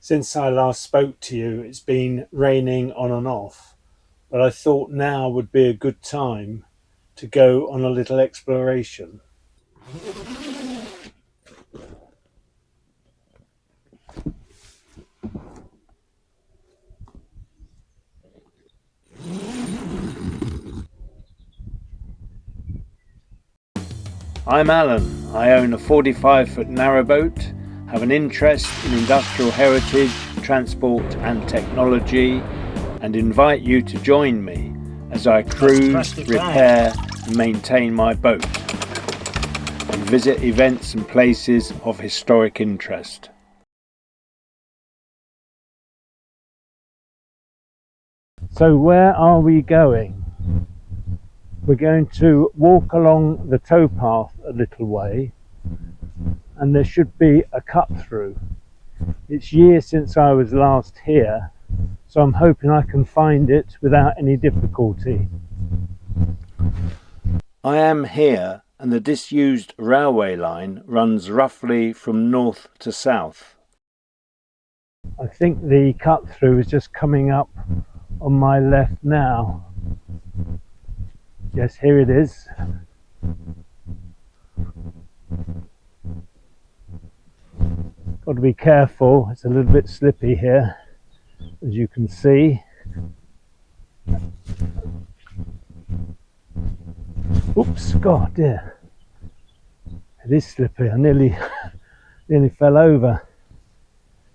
Since I last spoke to you, it's been raining on and off, but I thought now would be a good time to go on a little exploration. I'm Alan. I own a 45-foot narrowboat, have an interest in industrial heritage, transport and technology, and invite you to join me as I cruise, repair and maintain my boat, and visit events and places of historic interest. So where are we going? We're going to walk along the towpath a little way, and there should be a cut through. It's years since I was last here, so I'm hoping I can find it without any difficulty. I am here, and the disused railway line runs roughly from north to south. I think the cut through is just coming up on my left now. Yes, here it is. Got to be careful, it's a little bit slippy here, as you can see. Oops, God dear. It is slippy, I nearly fell over.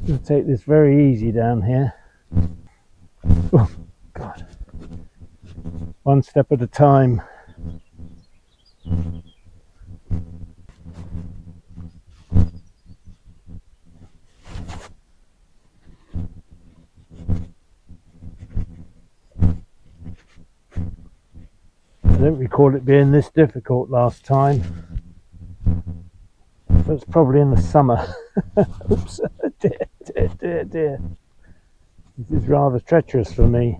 I'm going to take this very easy down here. Oh, God. One step at a time. I don't recall it being this difficult last time. So it's probably in the summer. Oops, dear. This is rather treacherous for me.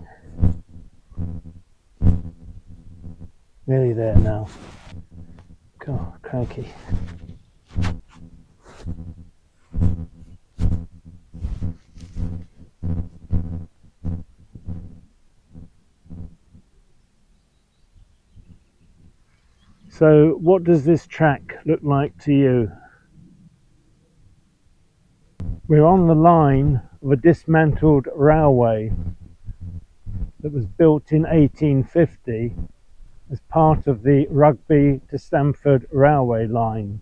Nearly there now. God, cranky. So what does this track look like to you? We're on the line of a dismantled railway that was built in 1850 as part of the Rugby to Stamford Railway line.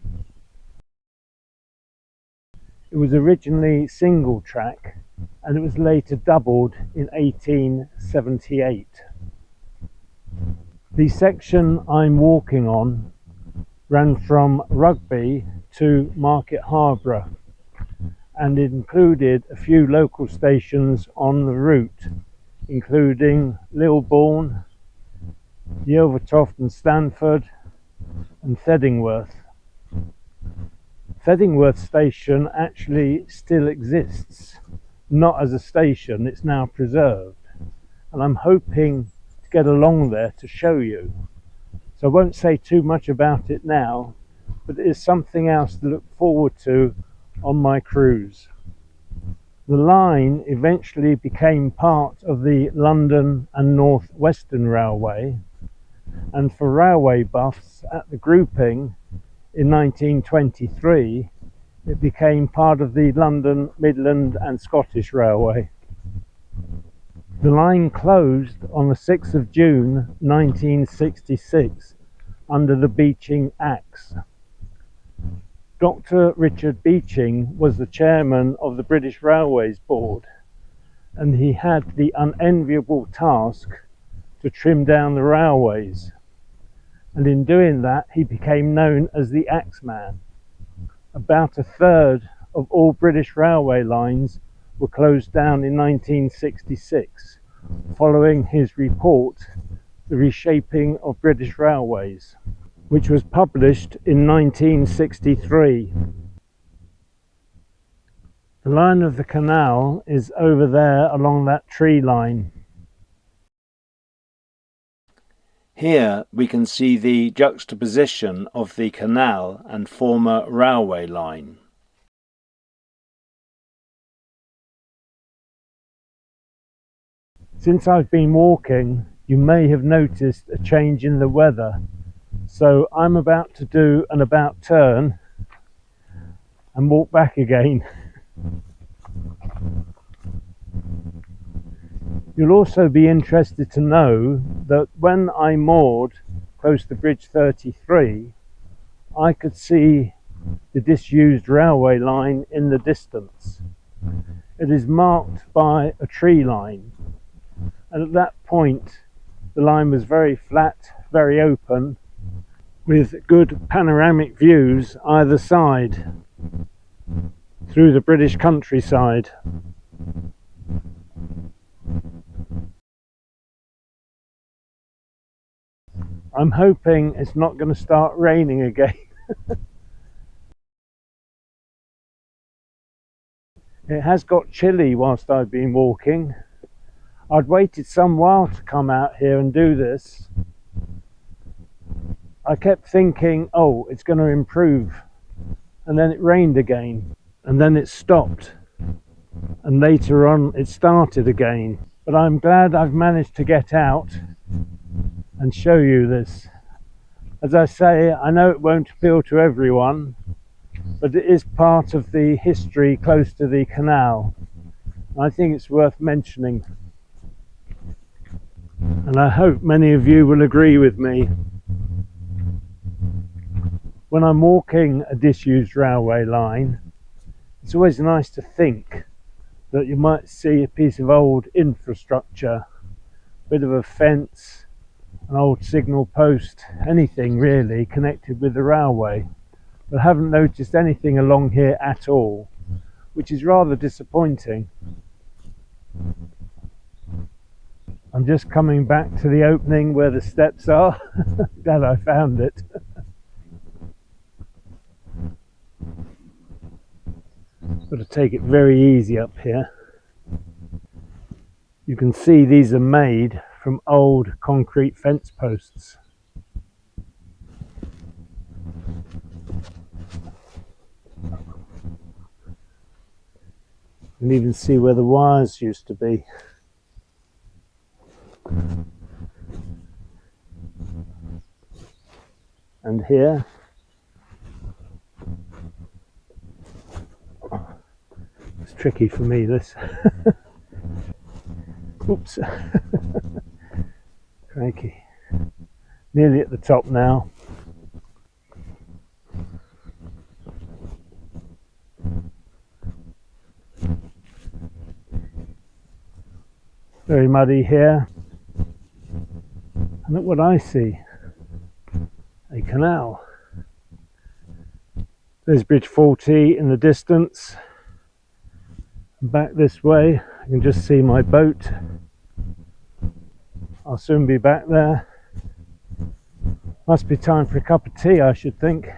It was originally single track and it was later doubled in 1878. The section I'm walking on ran from Rugby to Market Harborough and included a few local stations on the route, including Lilbourne, Yelvertoft and Stanford, and Theddingworth. Theddingworth station actually still exists, not as a station, it's now preserved, and I'm hoping to get along there to show you. So I won't say too much about it now, but it is something else to look forward to on my cruise. The line eventually became part of the London and North Western Railway, and for railway buffs at the grouping in 1923 it became part of the London, Midland and Scottish Railway. The line closed on the 6th of June 1966 under the Beeching Acts. Dr Richard Beeching was the chairman of the British Railways Board, and he had the unenviable task to trim down the railways, and in doing that he became known as the Axeman. About a third of all British railway lines were closed down in 1966 following his report, The Reshaping of British Railways, which was published in 1963. The line of the canal is over there along that tree line. Here we can see the juxtaposition of the canal and former railway line. Since I've been walking, you may have noticed a change in the weather. So I'm about to do an about turn and walk back again. You'll also be interested to know that when I moored close to Bridge 33, I could see the disused railway line in the distance. It is marked by a tree line, and at that point the line was very flat, very open, with good panoramic views either side through the British countryside. I'm hoping it's not going to start raining again. It has got chilly whilst I've been walking. I'd waited some while to come out here and do this. I kept thinking, oh, it's going to improve, and then it rained again, and then it stopped, and later on it started again. But I'm glad I've managed to get out and show you this. As I say, I know it won't appeal to everyone, but it is part of the history close to the canal. I think it's worth mentioning, and I hope many of you will agree with me. When I'm walking a disused railway line, it's always nice to think that you might see a piece of old infrastructure, a bit of a fence, an old signal post, anything really connected with the railway. But I haven't noticed anything along here at all, which is rather disappointing. I'm just coming back to the opening where the steps are. Glad I found it. Got to take it very easy up here. You can see these are made from old concrete fence posts. You can even see where the wires used to be. And here, it's tricky for me, this. Oops. Crikey. Nearly at the top now. Very muddy here. And look what I see. A canal. There's Bridge 40 in the distance. Back this way, I can just see my boat. I'll soon be back there. Must be time for a cup of tea, I should think. I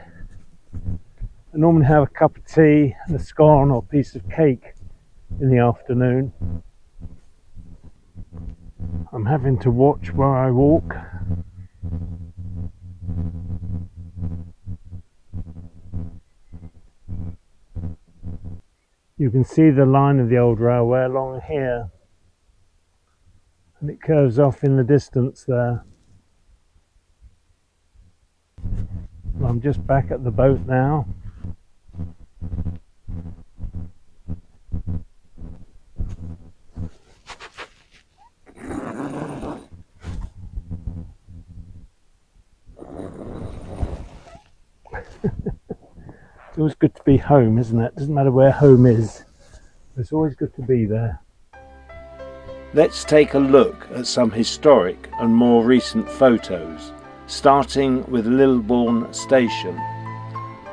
normally have a cup of tea and a scone or a piece of cake in the afternoon. I'm having to watch where I walk. You can see the line of the old railway along here, and it curves off in the distance there. I'm just back at the boat now. It's always good to be home, isn't it? Doesn't matter where home is. It's always good to be there. Let's take a look at some historic and more recent photos, starting with Lilbourne Station.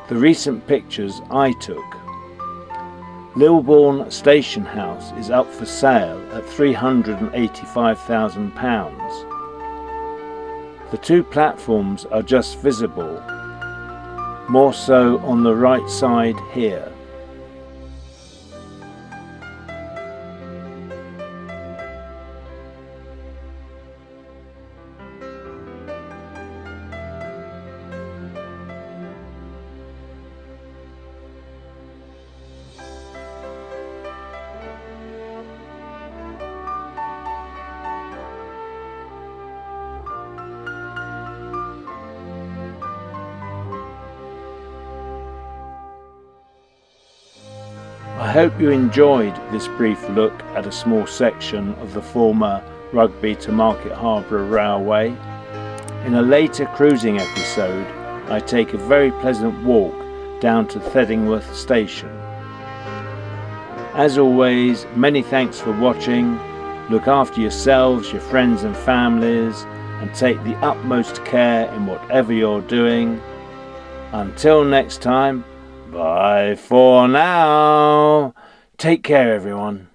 The recent pictures I took. Lilbourne Station House is up for sale at £385,000. The two platforms are just visible, more so on the right side here. I hope you enjoyed this brief look at a small section of the former Rugby to Market Harborough Railway. In a later cruising episode, I take a very pleasant walk down to Theddingworth Station. As always, many thanks for watching. Look after yourselves, your friends and families, and take the utmost care in whatever you're doing. Until next time, bye for now. Take care, everyone.